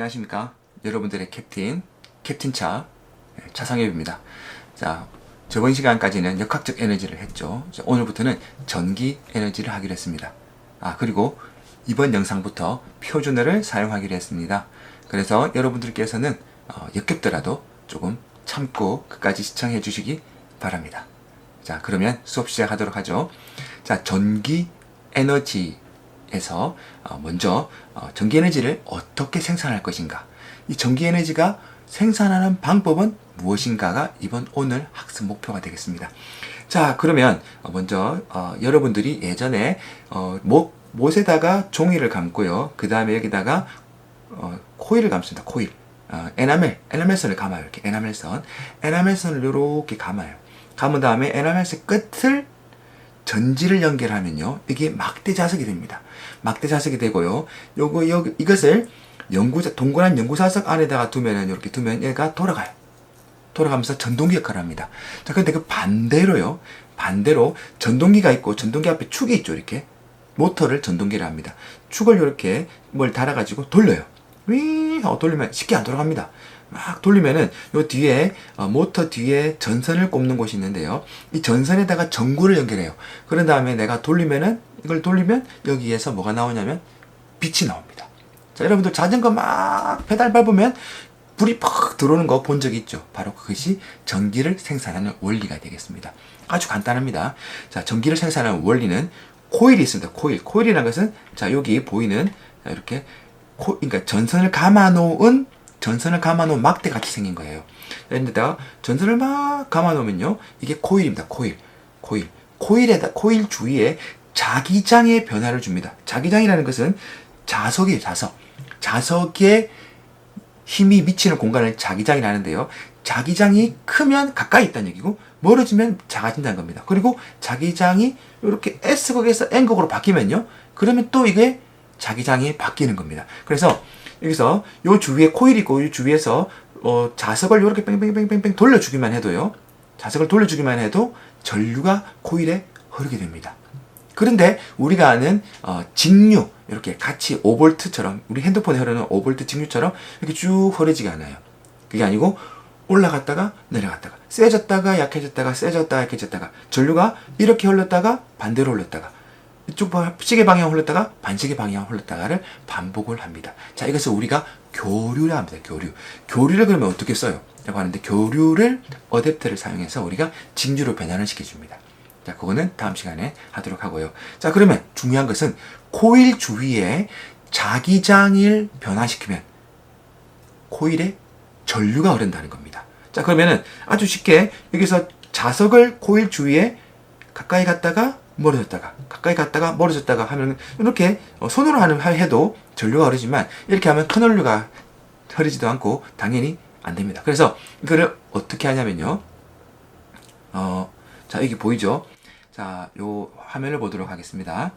안녕하십니까. 여러분들의 캡틴차 차상엽입니다. 자, 저번 시간까지는 역학적 에너지를 했죠. 오늘부터는 전기 에너지를 하기로 했습니다. 그리고 이번 영상부터 표준어를 사용하기로 했습니다. 그래서 여러분들께서는 역겹더라도 조금 참고 끝까지 시청해 주시기 바랍니다. 자, 그러면 수업 시작하도록 하죠. 자, 전기 에너지에서 먼저 전기 에너지를 어떻게 생산할 것인가, 이 전기 에너지가 생산하는 방법은 무엇인가가 오늘 학습 목표가 되겠습니다. 자, 그러면 먼저 여러분들이 예전에 못에다가 종이를 감고요, 그 다음에 여기다가 코일을 감습니다. 코일, 에나멜선을 감아요. 이렇게 에나멜선을 이렇게 감아요. 감은 다음에 에나멜선 끝을 전지를 연결하면요, 이게 막대 자석이 됩니다. 막대 자석이 되고요, 이것을 동그란 연구 자석 안에다가 이렇게 두면 얘가 돌아가요. 돌아가면서 전동기 역할을 합니다. 자, 근데 그 반대로 전동기가 있고, 전동기 앞에 축이 있죠. 이렇게 모터를 전동기를 합니다. 축을 이렇게 달아가지고 돌려요. 윙 하고 돌리면 쉽게 안 돌아갑니다. 막 돌리면은 요 뒤에 모터 뒤에 전선을 꼽는 곳이 있는데요, 이 전선에다가 전구를 연결해요. 그런 다음에 이걸 돌리면 여기에서 뭐가 나오냐면 빛이 나옵니다. 자, 여러분들 자전거 막 페달 밟으면 불이 팍 들어오는 거 본 적이 있죠. 바로 그것이 전기를 생산하는 원리가 되겠습니다. 아주 간단합니다. 자, 전기를 생산하는 원리는 코일이 있습니다. 코일이라는 것은, 자, 여기 보이는 이렇게 그러니까 전선을 감아놓은 막대 같이 생긴 거예요. 그런데다가 전선을 막 감아놓으면요, 이게 코일입니다. 코일 주위에 자기장의 변화를 줍니다. 자기장이라는 것은 자석이에요. 자석에 힘이 미치는 공간을 자기장이라 하는데요, 자기장이 크면 가까이 있다는 얘기고, 멀어지면 작아진다는 겁니다. 그리고 자기장이 이렇게 S극에서 N극으로 바뀌면요, 그러면 또 이게 자기장이 바뀌는 겁니다. 그래서 여기서 요 주위에 코일이 있고, 이 주위에서 자석을 이렇게 뺑뺑뺑뺑뺑 돌려주기만 해도요, 전류가 코일에 흐르게 됩니다. 그런데 우리가 아는 직류, 이렇게 같이 5V처럼, 우리 핸드폰에 흐르는 5V 직류처럼 이렇게 쭉 흐르지가 않아요. 그게 아니고 올라갔다가 내려갔다가, 세졌다가 약해졌다가, 세졌다가 약해졌다가, 전류가 이렇게 흘렀다가 반대로 흘렀다가, 이쪽 시계 방향 흘렀다가 반시계 방향 흘렀다가를 반복을 합니다. 자, 이것을 우리가 교류라 합니다. 교류를 그러면 어떻게 써요? 라고 하는데, 교류를 어댑터를 사용해서 우리가 직류로 변환을 시켜줍니다. 자, 그거는 다음 시간에 하도록 하고요. 자, 그러면 중요한 것은 코일 주위에 자기장을 변화시키면 코일에 전류가 흐른다는 겁니다. 자, 그러면은 아주 쉽게 여기서 자석을 코일 주위에 가까이 갔다가 멀어졌다가 하면, 이렇게 손으로 해도 전류가 흐르지만, 이렇게 하면 큰 전류가 흐르지도 않고 당연히 안 됩니다. 그래서 이거를 어떻게 하냐면요, 자, 여기 보이죠? 자, 요 화면을 보도록 하겠습니다.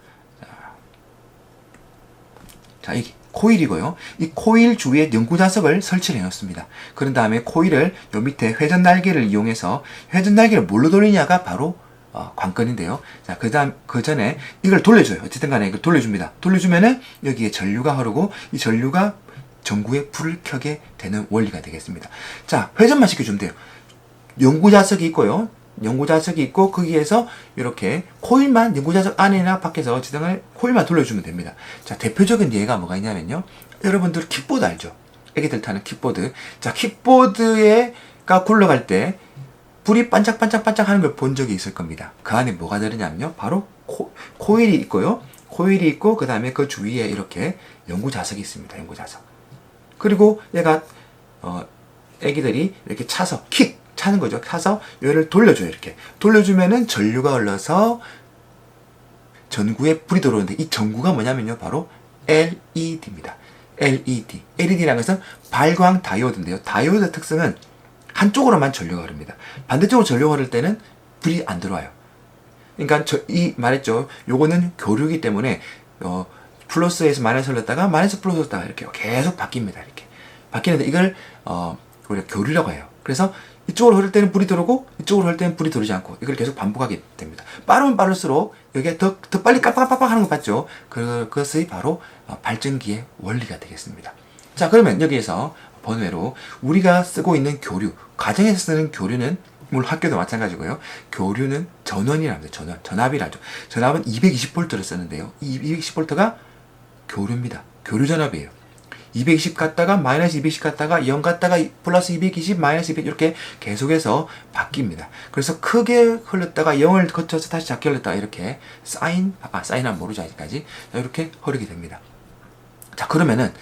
자, 이게 코일이고요. 이 코일 주위에 연구 자석을 설치를 해놓습니다. 그런 다음에 코일을 요 밑에 회전 날개를 이용해서, 회전 날개를 뭘로 돌리냐가 바로 관건인데요. 자, 그 전에 이걸 돌려줘요. 어쨌든 간에 이걸 돌려줍니다. 돌려주면은 여기에 전류가 흐르고, 이 전류가 전구에 불을 켜게 되는 원리가 되겠습니다. 자, 회전만 시켜주면 돼요. 연구 자석이 있고요. 거기에서 이렇게 코일만, 연구자석 안이나 밖에서 어쨌든 간에 코일만 돌려주면 됩니다. 자, 대표적인 예가 뭐가 있냐면요, 여러분들 킥보드 알죠? 애기들 타는 킥보드. 자, 킥보드가 굴러갈 때 불이 반짝반짝 하는 걸 본 적이 있을 겁니다. 그 안에 뭐가 들으냐면요, 바로 코일이 있고요. 그 다음에 그 주위에 이렇게 연구 자석이 있습니다. 연구 자석. 그리고 얘가 애기들이 이렇게 차는 거죠. 차서 얘를 돌려줘요. 이렇게 돌려주면은 전류가 흘러서 전구에 불이 들어오는데, 이 전구가 뭐냐면요, 바로 LED입니다. LED라는 것은 발광 다이오드인데요, 다이오드 특성은 한쪽으로만 전류가 흐릅니다. 반대쪽으로 전류가 흐를 때는 불이 안 들어와요. 그러니까 말했죠. 요거는 교류이기 때문에 플러스에서 마이너스 흘렀다가 마이너스 플러스 흘렀다가 이렇게 계속 바뀝니다. 이렇게 바뀌는데, 이걸 우리가 교류라고 해요. 그래서 이쪽으로 흐를 때는 불이 들어오고, 이쪽으로 흐를 때는 불이 들어오지 않고, 이걸 계속 반복하게 됩니다. 빠르면 빠를수록 여기에 더 빨리 깜빡깜빡 하는 거 봤죠? 그것이 바로 발전기의 원리가 되겠습니다. 자, 그러면 여기에서 번외로 우리가 쓰고 있는 교류, 가정에서 쓰는 교류는 물론 학교도 마찬가지고요. 교류는 전원이랍니다. 전압이라죠. 전압은 220V를 쓰는데요. 이 220V가 교류입니다. 교류 전압이에요. 220 갔다가 마이너스 220 갔다가 0 갔다가 플러스 220 마이너스 200 이렇게 계속해서 바뀝니다. 그래서 크게 흘렀다가 0을 거쳐서 다시 작게 흘렀다가 이렇게 사인은 모르죠 아직까지. 이렇게 흐르게 됩니다. 자, 그러면은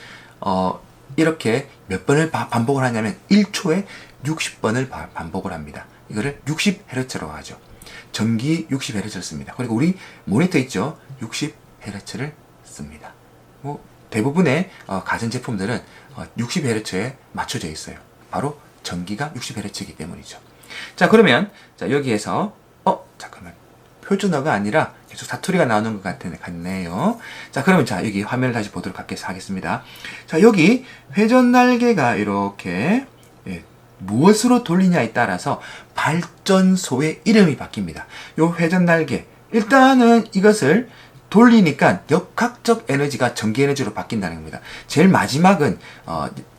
이렇게 몇 번을 반복을 하냐면 1초에 60번을 반복을 합니다. 이거를 60Hz라고 하죠. 전기 60Hz를 씁니다. 그리고 우리 모니터 있죠? 60Hz를 씁니다. 뭐 대부분의 가전제품들은 60Hz에 맞춰져 있어요. 바로 전기가 60Hz이기 때문이죠. 자, 그러면 자, 여기에서 잠깐만, 표준어가 아니라 계속 사투리가 나오는 것 같네요. 자, 그러면 자, 여기 화면을 다시 보도록 하겠습니다. 자, 여기 회전 날개가 이렇게 무엇으로 돌리냐에 따라서 발전소의 이름이 바뀝니다. 요 회전 날개, 일단은 이것을 돌리니까 역학적 에너지가 전기 에너지로 바뀐다는 겁니다. 제일 마지막은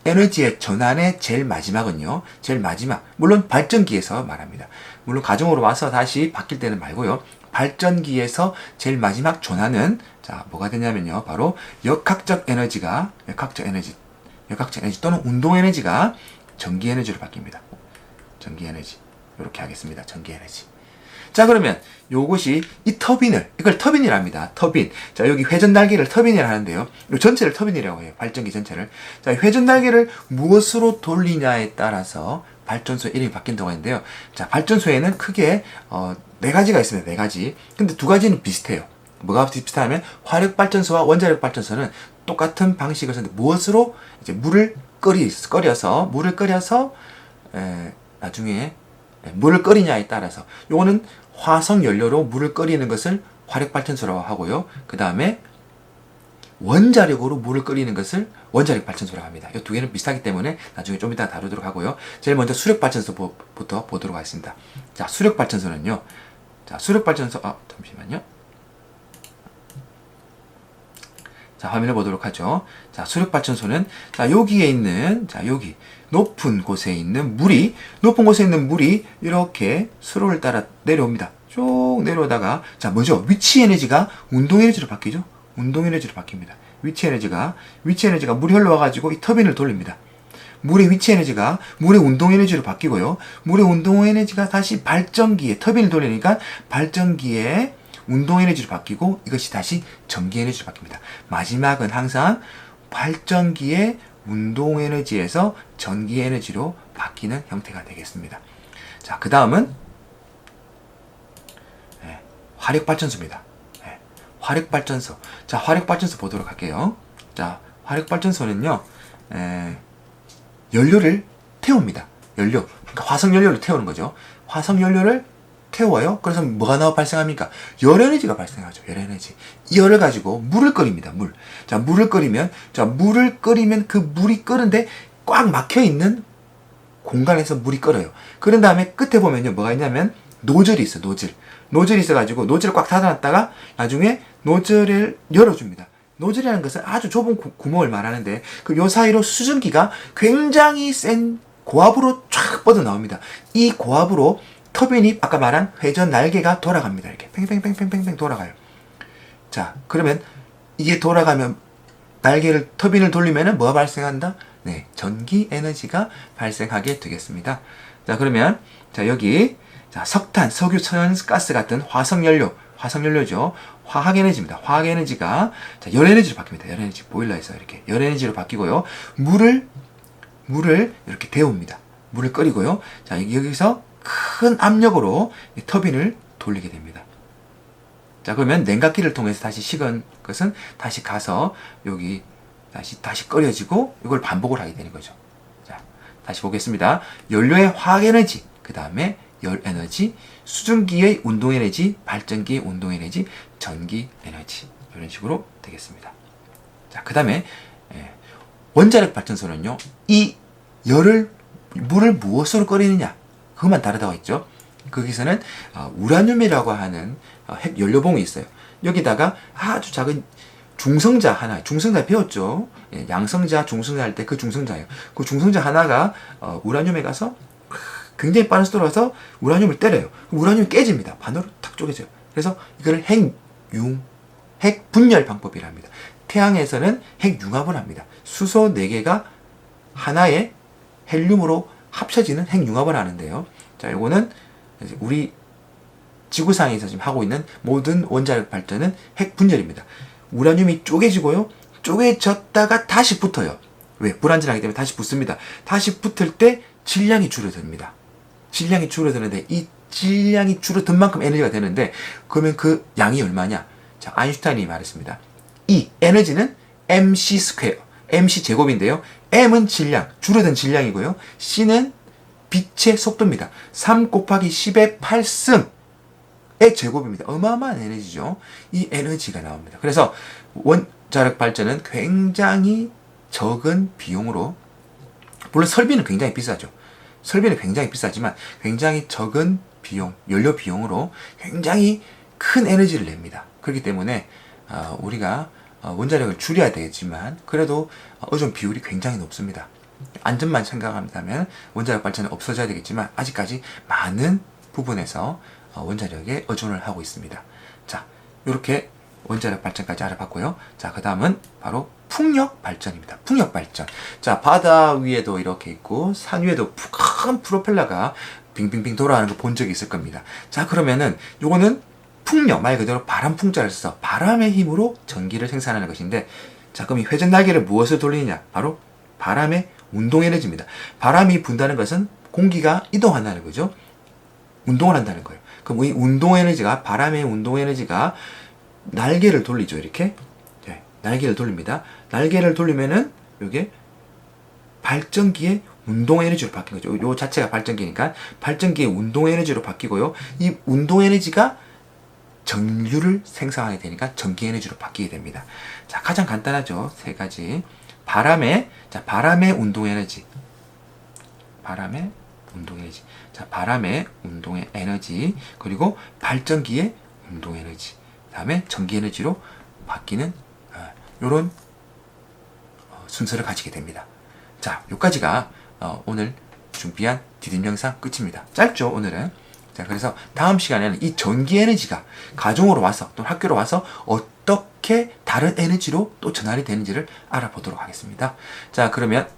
에너지의 전환의 제일 마지막은요. 제일 마지막, 물론 발전기에서 말합니다. 물론 가정으로 와서 다시 바뀔 때는 말고요. 발전기에서 제일 마지막 전환은 자, 뭐가 되냐면요. 바로 역학적 에너지 또는 운동 에너지가 전기 에너지로 바뀝니다. 전기 에너지. 이렇게 하겠습니다. 전기 에너지. 자, 그러면 요것이 이걸 터빈이랍니다. 터빈. 자, 여기 회전 날개를 터빈이라 하는데요. 요 전체를 터빈이라고 해요. 발전기 전체를. 자, 회전 날개를 무엇으로 돌리냐에 따라서 발전소 이름이 바뀐다고 하는데요. 자, 발전소에는 크게 네 가지가 있습니다. 네 가지. 근데 두 가지는 비슷해요. 뭐가 비슷하냐면 화력 발전소와 원자력 발전소는 똑같은 방식을 쓰는데 무엇으로 이제 물을 끓여서 나중에 물을 끓이냐에 따라서 요거는 화석 연료로 물을 끓이는 것을 화력 발전소라고 하고요. 그 다음에 원자력으로 물을 끓이는 것을 원자력 발전소라고 합니다. 이 두 개는 비슷하기 때문에 나중에 좀 이따 다루도록 하고요. 제일 먼저 수력 발전소부터 보도록 하겠습니다. 자, 수력 발전소는요. 자, 수력 발전소 잠시만요. 자, 화면을 보도록 하죠. 자, 수력 발전소는 자, 여기에 있는 여기 높은 곳에 있는 물이 이렇게 수로를 따라 내려옵니다. 쭉 내려오다가 자, 뭐죠? 위치 에너지가 운동 에너지로 바뀌죠. 운동 에너지로 바뀝니다. 위치 에너지가 물이 흘러와 가지고 이 터빈을 돌립니다. 물의 위치 에너지가 물의 운동 에너지로 바뀌고요. 물의 운동 에너지가 다시 발전기에 터빈을 돌리니까 발전기에 운동 에너지로 바뀌고 이것이 다시 전기 에너지로 바뀝니다. 마지막은 항상 발전기의 운동 에너지에서 전기 에너지로 바뀌는 형태가 되겠습니다. 자, 그 다음은 화력 발전소입니다. 화력 발전소. 자, 화력 발전소 보도록 할게요. 자, 화력 발전소는요, 연료를 태웁니다. 그러니까 화석 연료를 태우는 거죠. 화석 연료를 태워요. 그래서 뭐가 발생합니까? 열 에너지가 발생하죠. 열 에너지. 이 열을 가지고 물을 끓입니다. 자, 물을 끓이면 그 물이 끓는데 꽉 막혀 있는 공간에서 물이 끓어요. 그런 다음에 끝에 보면요, 뭐가 있냐면 노즐이 있어. 노즐이 있어가지고 노즐을 꽉 닫아놨다가 나중에 노즐을 열어줍니다. 노즐이라는 것은 아주 좁은 구멍을 말하는데 요 사이로 수증기가 굉장히 센 고압으로 쫙 뻗어 나옵니다. 이 고압으로 터빈이 아까 말한 회전 날개가 돌아갑니다. 이렇게 팽팽팽팽팽 돌아가요. 자, 그러면 이게 돌아가면 터빈을 돌리면은 뭐가 발생한다? 네, 전기 에너지가 발생하게 되겠습니다. 자, 그러면 자, 여기 자, 석탄, 석유, 천연가스 같은 화석연료죠. 화학에너지입니다. 화학에너지가 자, 열에너지로 바뀝니다. 열에너지 보일러에서 이렇게 열에너지로 바뀌고요. 물을 이렇게 데웁니다. 물을 끓이고요. 자, 여기서 큰 압력으로 터빈을 돌리게 됩니다. 자, 그러면 냉각기를 통해서 다시 식은 것은 다시 가서 여기 다시 끓여지고 이걸 반복을 하게 되는 거죠. 자, 다시 보겠습니다. 연료의 화학에너지, 그 다음에 열에너지, 수증기의 운동에너지, 발전기의 운동에너지, 전기에너지 이런 식으로 되겠습니다. 자, 그 다음에 원자력 발전소는요. 이 물을 무엇으로 끓이느냐 그것만 다르다고 했죠. 거기서는 우라늄이라고 하는 핵 연료봉이 있어요. 여기다가 아주 작은 중성자 하나, 중성자 배웠죠? 예, 양성자, 중성자 할 때 그 중성자예요. 그 중성자 하나가 우라늄에 가서 굉장히 빠른 속도로 가서 우라늄을 때려요. 우라늄이 깨집니다. 반으로 탁 쪼개져요. 그래서 이거를 핵 분열 방법이라 합니다. 태양에서는 핵융합을 합니다. 수소 4개가 하나의 헬륨으로 합쳐지는 핵융합을 하는데요. 자, 요거는 우리 지구상에서 지금 하고 있는 모든 원자력 발전은 핵 분열입니다. 우라늄이 쪼개지고요. 쪼개졌다가 다시 붙어요. 왜? 불안전하기 때문에 다시 붙습니다. 다시 붙을 때 질량이 줄어듭니다. 질량이 줄어드는데 이 질량이 줄어든 만큼 에너지가 되는데 그러면 그 양이 얼마냐? 자, 아인슈타인이 말했습니다. 이 에너지는 mc 스퀘어, mc 제곱인데요. m은 질량, 줄어든 질량이고요. c는 빛의 속도입니다. 3 곱하기 10의 8승의 제곱입니다. 어마어마한 에너지죠. 이 에너지가 나옵니다. 그래서 원자력 발전은 굉장히 적은 비용으로, 물론 설비는 굉장히 비싸죠. 설비는 굉장히 비싸지만 굉장히 적은 비용, 연료 비용으로 굉장히 큰 에너지를 냅니다. 그렇기 때문에 우리가 원자력을 줄여야 되겠지만 그래도 의존 비율이 굉장히 높습니다. 안전만 생각한다면 원자력 발전은 없어져야 되겠지만 아직까지 많은 부분에서 원자력에 의존을 하고 있습니다. 자, 이렇게 원자력 발전까지 알아봤고요. 자, 그 다음은 바로 풍력 발전입니다. 풍력 발전. 자, 바다 위에도 이렇게 있고 산 위에도 큰 프로펠러가 빙빙빙 돌아가는 거 본 적이 있을 겁니다. 자, 그러면은 요거는 풍력, 말 그대로 바람 풍자를 써서 바람의 힘으로 전기를 생산하는 것인데, 자, 그럼 이 회전 날개를 무엇을 돌리느냐? 바로 바람의 운동 에너지입니다. 바람이 분다는 것은 공기가 이동한다는 거죠. 운동을 한다는 거예요. 그럼 이 운동 에너지가, 바람의 운동 에너지가 날개를 돌리죠. 이렇게. 네, 날개를 돌립니다. 날개를 돌리면은 이게 발전기의 운동 에너지로 바뀐 거죠. 요 자체가 발전기니까 발전기의 운동 에너지로 바뀌고요. 이 운동 에너지가 전류를 생성하게 되니까 전기 에너지로 바뀌게 됩니다. 자, 가장 간단하죠. 세 가지. 바람의 운동 에너지. 바람의 운동 에너지. 자, 바람의 운동의 에너지. 그리고 발전기의 운동 에너지. 다음에 전기 에너지로 바뀌는 요런 순서를 가지게 됩니다. 자, 요까지가 오늘 준비한 디딤 영상 끝입니다. 짧죠, 오늘은. 자, 그래서 다음 시간에는 이 전기 에너지가 가정으로 와서 또 학교로 와서 어떻게 다른 에너지로 또 전환이 되는지를 알아보도록 하겠습니다. 자, 그러면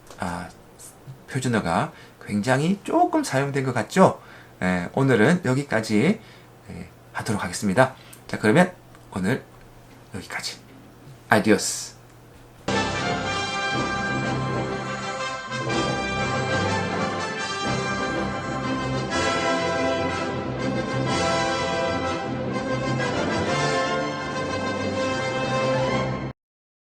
표준어가 굉장히 조금 사용된 것 같죠? 오늘은 여기까지 하도록 하겠습니다. 자, 그러면 오늘 여기까지. 아디오스.